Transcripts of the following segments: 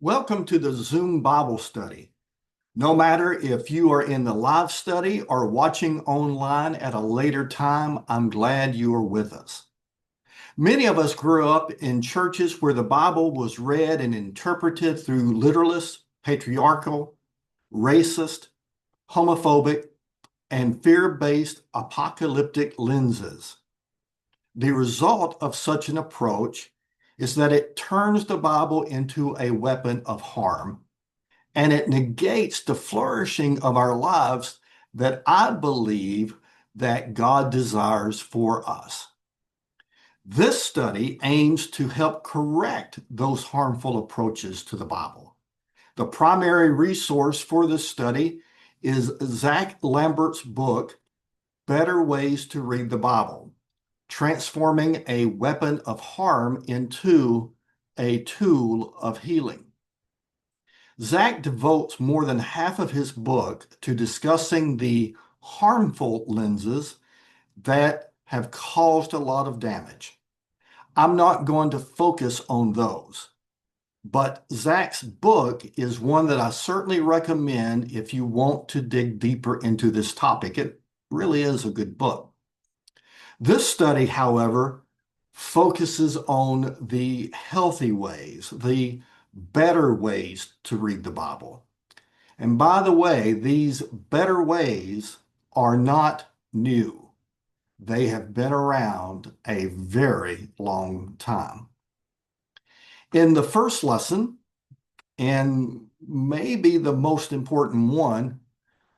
Welcome to the Zoom Bible study. No matter if you are in the live study or watching online at a later time, I'm glad you are with us. Many of us grew up in churches where the Bible was read and interpreted through literalist, patriarchal, racist, homophobic, and fear-based apocalyptic lenses. The result of such an approach is that it turns the Bible into a weapon of harm, and it negates the flourishing of our lives that I believe that God desires for us. This study aims to help correct those harmful approaches to the Bible. The primary resource for this study is Zach Lambert's book, Better Ways to Read the Bible: Transforming a Weapon of Harm into a Tool of Healing. Zach devotes more than half of his book to discussing the harmful lenses that have caused a lot of damage. I'm not going to focus on those, but Zach's book is one that I certainly recommend if you want to dig deeper into this topic. It really is a good book. This study, however, focuses on the healthy ways, the better ways to read the Bible. And by the way, these better ways are not new. They have been around a very long time. In the first lesson, and maybe the most important one,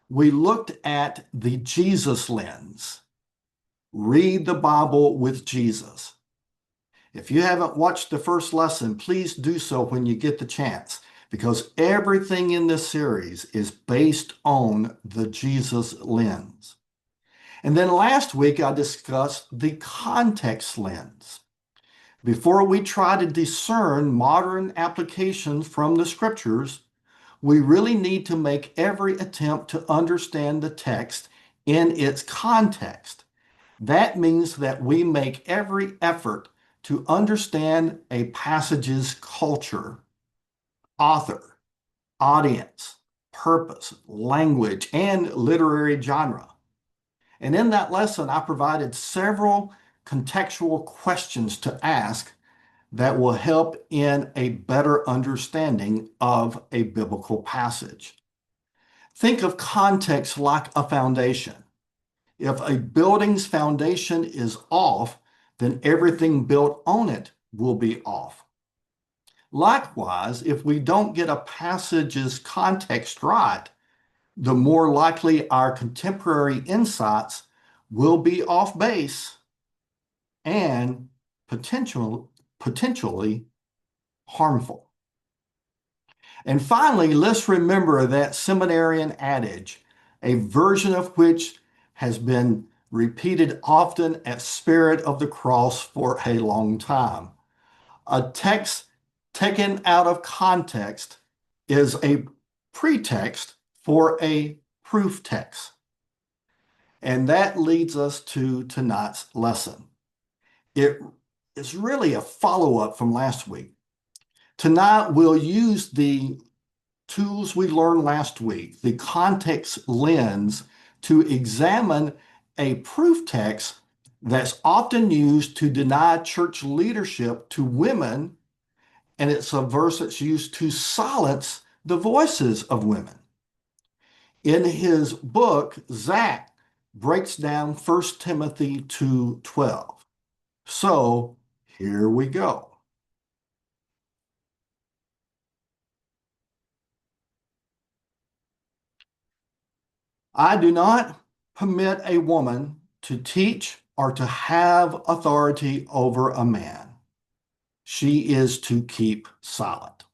we looked at the Jesus lens. Read the Bible with Jesus. If you haven't watched the first lesson, please do so when you get the chance, because everything in this series is based on the Jesus lens. And then last week, I discussed the context lens. Before we try to discern modern applications from the scriptures, we really need to make every attempt to understand the text in its context. That means that we make every effort to understand a passage's culture, author, audience, purpose, language, and literary genre. And in that lesson, I provided several contextual questions to ask that will help in a better understanding of a biblical passage. Think of context like a foundation. If a building's foundation is off, then everything built on it will be off. Likewise, if we don't get a passage's context right, the more likely our contemporary insights will be off base and potentially harmful. And finally, let's remember that seminarian adage, a version of which has been repeated often at Spirit of the Cross for a long time. A text taken out of context is a pretext for a proof text. And that leads us to tonight's lesson. It is really a follow-up from last week. Tonight, we'll use the tools we learned last week, the context lens, to examine a proof text that's often used to deny church leadership to women, and it's a verse that's used to silence the voices of women. In his book, Zach breaks down 1 Timothy 2:12. So here we go. I do not permit a woman to teach or to have authority over a man. She is to keep silent.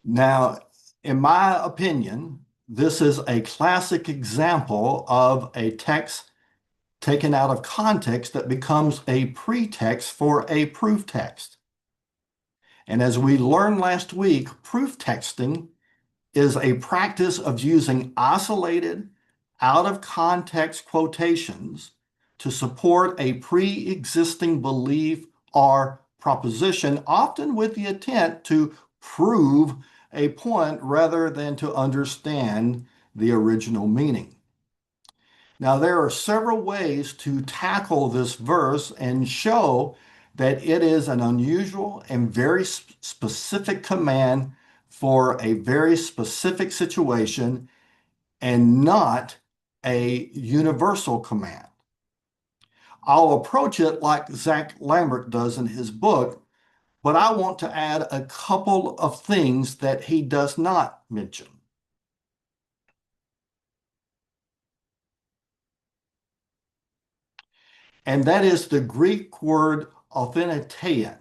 Now, in my opinion, this is a classic example of a text taken out of context that becomes a pretext for a proof text. And as we learned last week, proof texting is a practice of using isolated, out of context quotations to support a pre-existing belief or proposition, often with the intent to prove a point rather than to understand the original meaning. Now, there are several ways to tackle this verse and show that it is an unusual and very specific command for a very specific situation and not a universal command. I'll approach it like Zach Lambert does in his book, but I want to add a couple of things that he does not mention. And that is the Greek word authentian.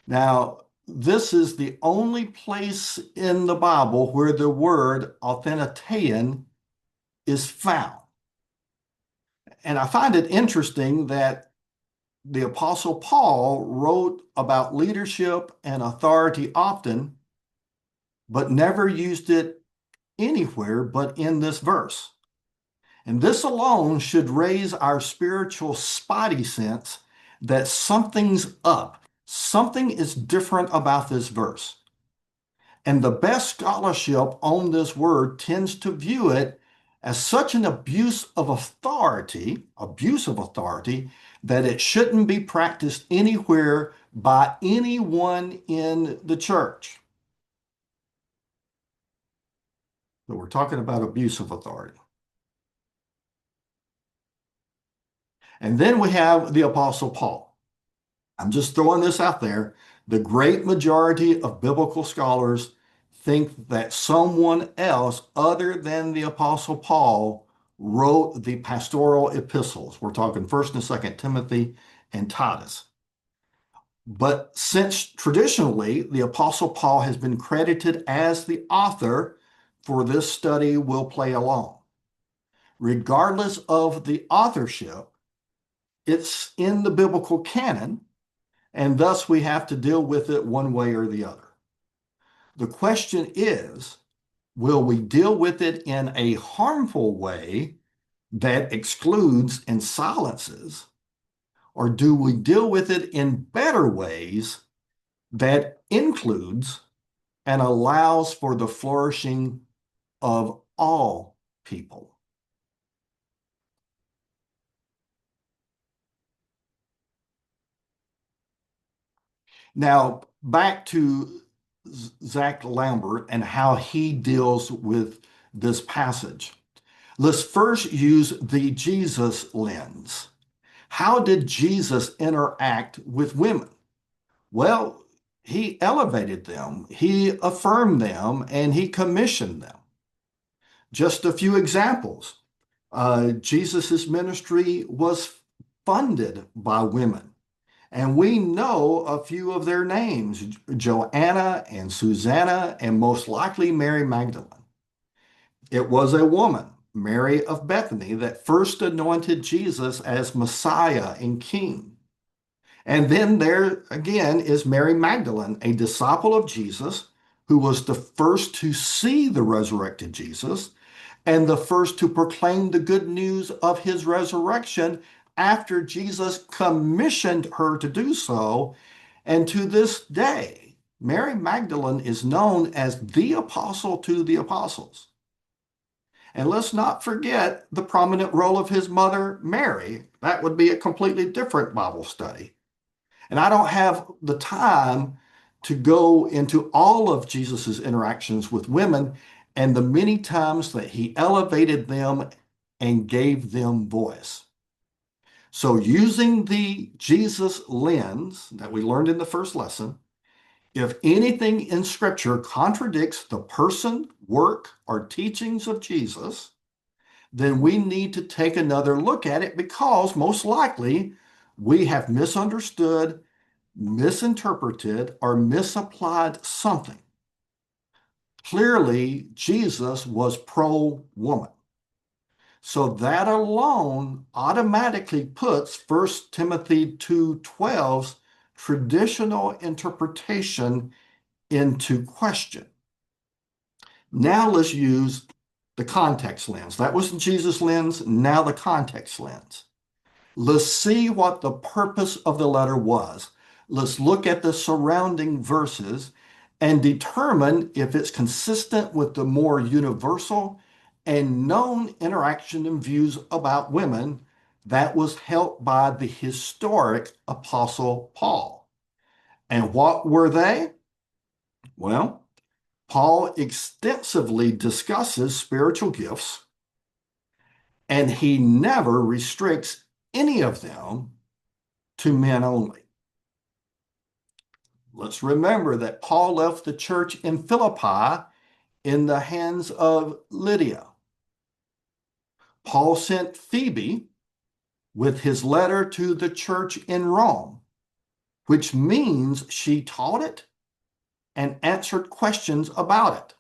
Now, this is the only place in the Bible where the word authentian is found. And I find it interesting that the Apostle Paul wrote about leadership and authority often, but never used it anywhere but in this verse. And this alone should raise our spiritual spidey sense that something's up. Something is different about this verse. And the best scholarship on this word tends to view it as such an abuse of authority, that it shouldn't be practiced anywhere by anyone in the church. So we're talking about abuse of authority. And then we have the Apostle Paul. I'm just throwing this out there. The great majority of biblical scholars think that someone else other than the Apostle Paul wrote the pastoral epistles. We're talking 1st and 2nd Timothy and Titus. But since traditionally the Apostle Paul has been credited as the author for this study, we'll play along. Regardless of the authorship, it's in the biblical canon, and thus we have to deal with it one way or the other. The question is, will we deal with it in a harmful way that excludes and silences, or do we deal with it in better ways that includes and allows for the flourishing of all people? Now, back to Zach Lambert and how he deals with this passage. Let's first use the Jesus lens. How did Jesus interact with women? Well, he elevated them, he affirmed them, and he commissioned them. Just a few examples. Jesus' ministry was funded by women. And we know a few of their names, Joanna and Susanna, and most likely Mary Magdalene. It was a woman, Mary of Bethany, that first anointed Jesus as Messiah and King. And then there again is Mary Magdalene, a disciple of Jesus, who was the first to see the resurrected Jesus and the first to proclaim the good news of his resurrection after Jesus commissioned her to do so. And to this day, Mary Magdalene is known as the apostle to the apostles. And let's not forget the prominent role of his mother, Mary. That would be a completely different Bible study. And I don't have the time to go into all of Jesus's interactions with women and the many times that he elevated them and gave them voice. So using the Jesus lens that we learned in the first lesson, if anything in Scripture contradicts the person, work, or teachings of Jesus, then we need to take another look at it because most likely we have misunderstood, misinterpreted, or misapplied something. Clearly, Jesus was pro-woman. So that alone automatically puts 1 Timothy 2:12's traditional interpretation into question. Now let's use the context lens. That was the Jesus lens, now the context lens. Let's see what the purpose of the letter was. Let's look at the surrounding verses and determine if it's consistent with the more universal and known interaction and views about women that was held by the historic Apostle Paul. And what were they? Well, Paul extensively discusses spiritual gifts, and he never restricts any of them to men only. Let's remember that Paul left the church in Philippi in the hands of Lydia. Paul sent Phoebe with his letter to the church in Rome, which means she taught it and answered questions about it.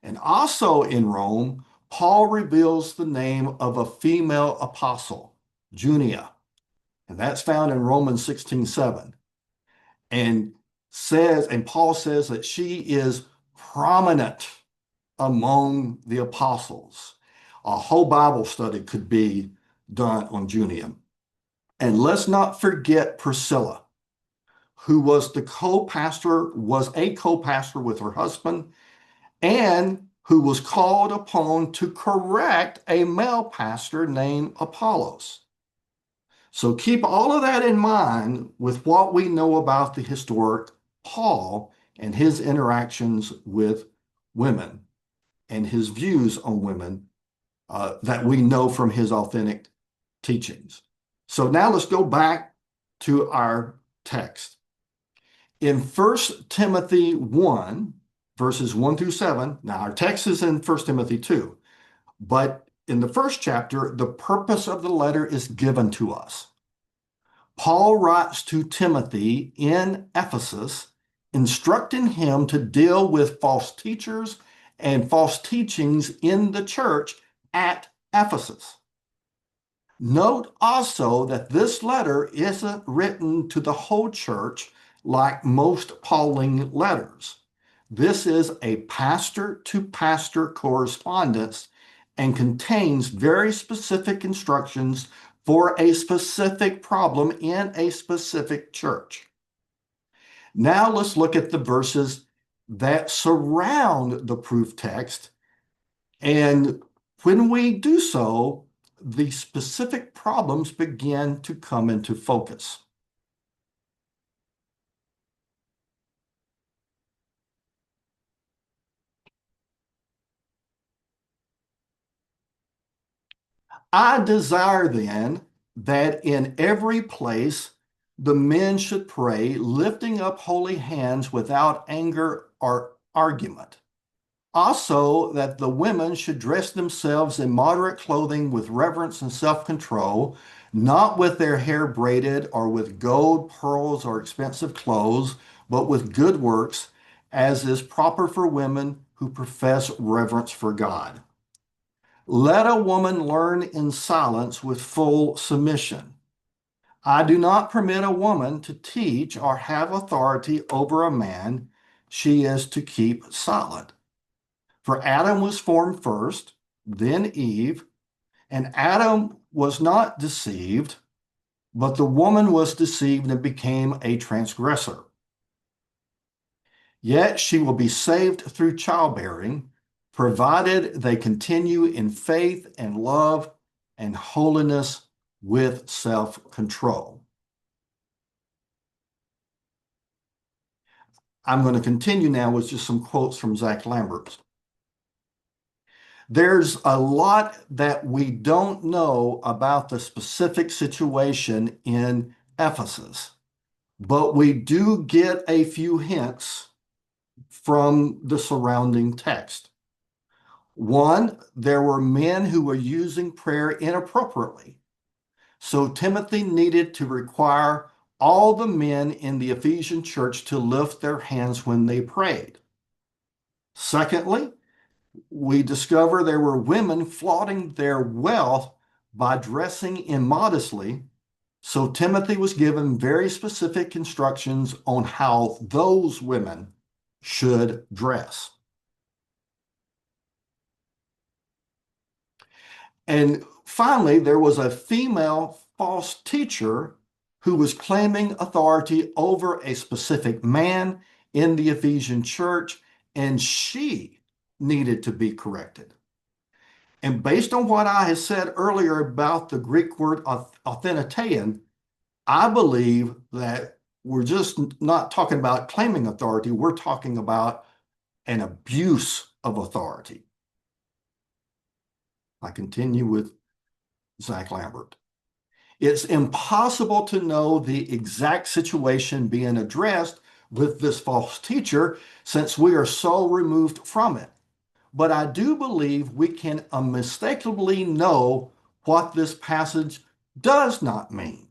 And also in Rome, Paul reveals the name of a female apostle, Junia, and that's found in Romans 16:7. And Paul says that she is prominent among the apostles. A whole Bible study could be done on Junia. And let's not forget Priscilla, who was a co-pastor with her husband, and who was called upon to correct a male pastor named Apollos. So keep all of that in mind with what we know about the historic Paul and his interactions with women and his views on women that we know from his authentic teachings. So now let's go back to our text. In 1 Timothy 1, verses 1 through 7, now our text is in 1 Timothy 2, but in the first chapter, the purpose of the letter is given to us. Paul writes to Timothy in Ephesus, instructing him to deal with false teachers and false teachings in the church at Ephesus. Note also that this letter isn't written to the whole church like most Pauline letters. This is a pastor-to-pastor correspondence and contains very specific instructions for a specific problem in a specific church. Now let's look at the verses that surround the proof text, and when we do so, the specific problems begin to come into focus. I desire then that in every place the men should pray, lifting up holy hands without anger or argument. Also, that the women should dress themselves in moderate clothing with reverence and self-control, not with their hair braided or with gold, pearls, or expensive clothes, but with good works, as is proper for women who profess reverence for God. Let a woman learn in silence with full submission. I do not permit a woman to teach or have authority over a man. She is to keep silent. For Adam was formed first, then Eve, and Adam was not deceived, but the woman was deceived and became a transgressor. Yet she will be saved through childbearing, provided they continue in faith and love and holiness with self-control. I'm going to continue now with just some quotes from Zach Lambert. There's a lot that we don't know about the specific situation in Ephesus, but we do get a few hints from the surrounding text. One, there were men who were using prayer inappropriately. So Timothy needed to require all the men in the Ephesian church to lift their hands when they prayed. Secondly, we discover there were women flaunting their wealth by dressing immodestly. So Timothy was given very specific instructions on how those women should dress. And finally, there was a female false teacher who was claiming authority over a specific man in the Ephesian church, and she needed to be corrected. And based on what I had said earlier about the Greek word authentitain, I believe that we're just not talking about claiming authority, we're talking about an abuse of authority. I continue with Zach Lambert. It's impossible to know the exact situation being addressed with this false teacher since we are so removed from it. But I do believe we can unmistakably know what this passage does not mean.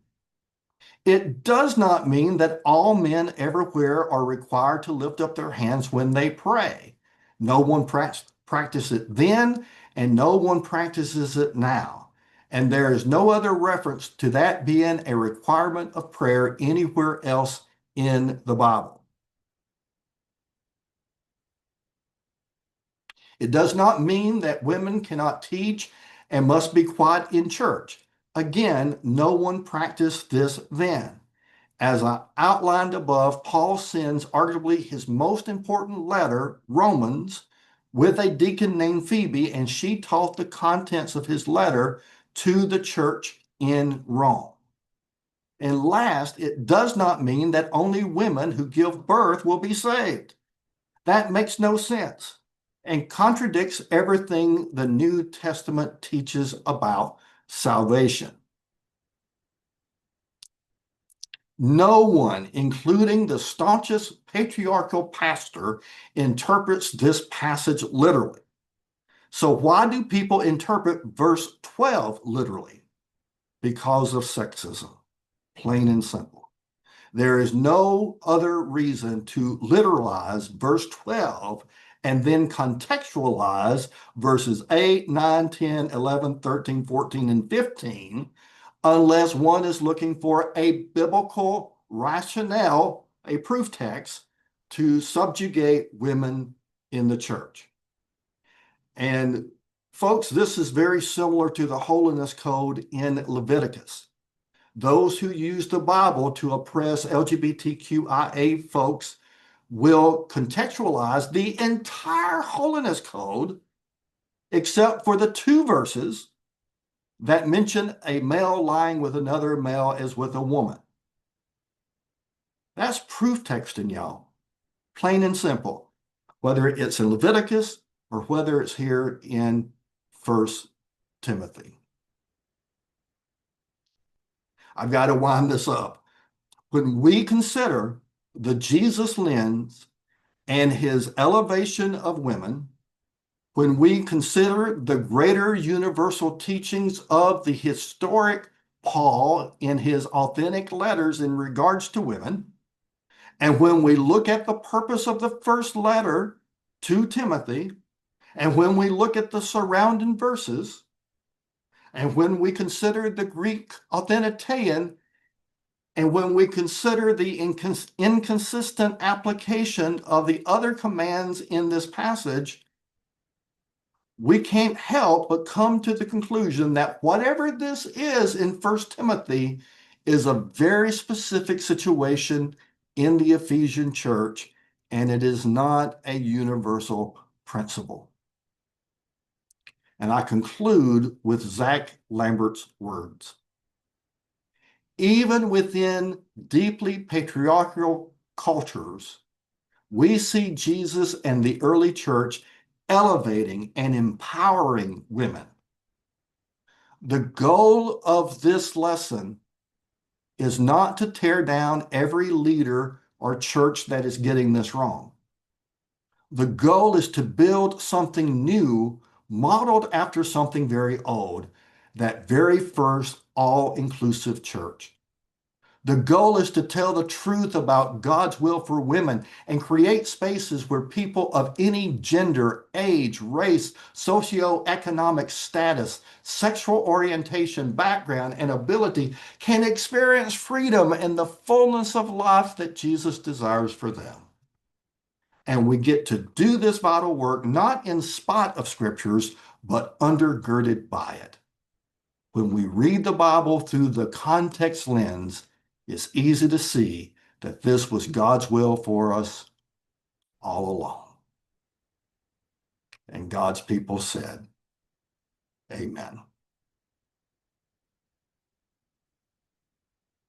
It does not mean that all men everywhere are required to lift up their hands when they pray. No one practiced it then, and no one practices it now. And there is no other reference to that being a requirement of prayer anywhere else in the Bible. It does not mean that women cannot teach and must be quiet in church. Again, no one practiced this then. As I outlined above, Paul sends arguably his most important letter, Romans, with a deacon named Phoebe, and she taught the contents of his letter to the church in Rome. And last, it does not mean that only women who give birth will be saved. That makes no sense and contradicts everything the New Testament teaches about salvation. No one, including the staunchest patriarchal pastor, interprets this passage literally. So why do people interpret verse 12 literally? Because of sexism, plain and simple. There is no other reason to literalize verse 12 and then contextualize verses 8, 9, 10, 11, 13, 14, and 15 unless one is looking for a biblical rationale, a proof text, to subjugate women in the church. And folks, this is very similar to the holiness code in Leviticus. Those who use the Bible to oppress LGBTQIA folks will contextualize the entire holiness code except for the 2 verses that mention a male lying with another male as with a woman. That's proof texting, y'all. Plain and simple. Whether it's in Leviticus or whether it's here in 1 Timothy. I've got to wind this up. When we consider the Jesus lens and his elevation of women, when we consider the greater universal teachings of the historic Paul in his authentic letters in regards to women, and when we look at the purpose of the first letter to Timothy, and when we look at the surrounding verses, and when we consider the Greek authentitain, and when we consider the inconsistent application of the other commands in this passage, we can't help but come to the conclusion that whatever this is in 1 Timothy is a very specific situation in the Ephesian church, and it is not a universal principle. And I conclude with Zach Lambert's words. Even within deeply patriarchal cultures, we see Jesus and the early church elevating and empowering women. The goal of this lesson is not to tear down every leader or church that is getting this wrong. The goal is to build something new, modeled after something very old, that very first all-inclusive church. The goal is to tell the truth about God's will for women and create spaces where people of any gender, age, race, socioeconomic status, sexual orientation, background, and ability can experience freedom and the fullness of life that Jesus desires for them. And we get to do this vital work not in spite of scriptures, but undergirded by it. When we read the Bible through the context lens, it's easy to see that this was God's will for us all alone. And God's people said, Amen.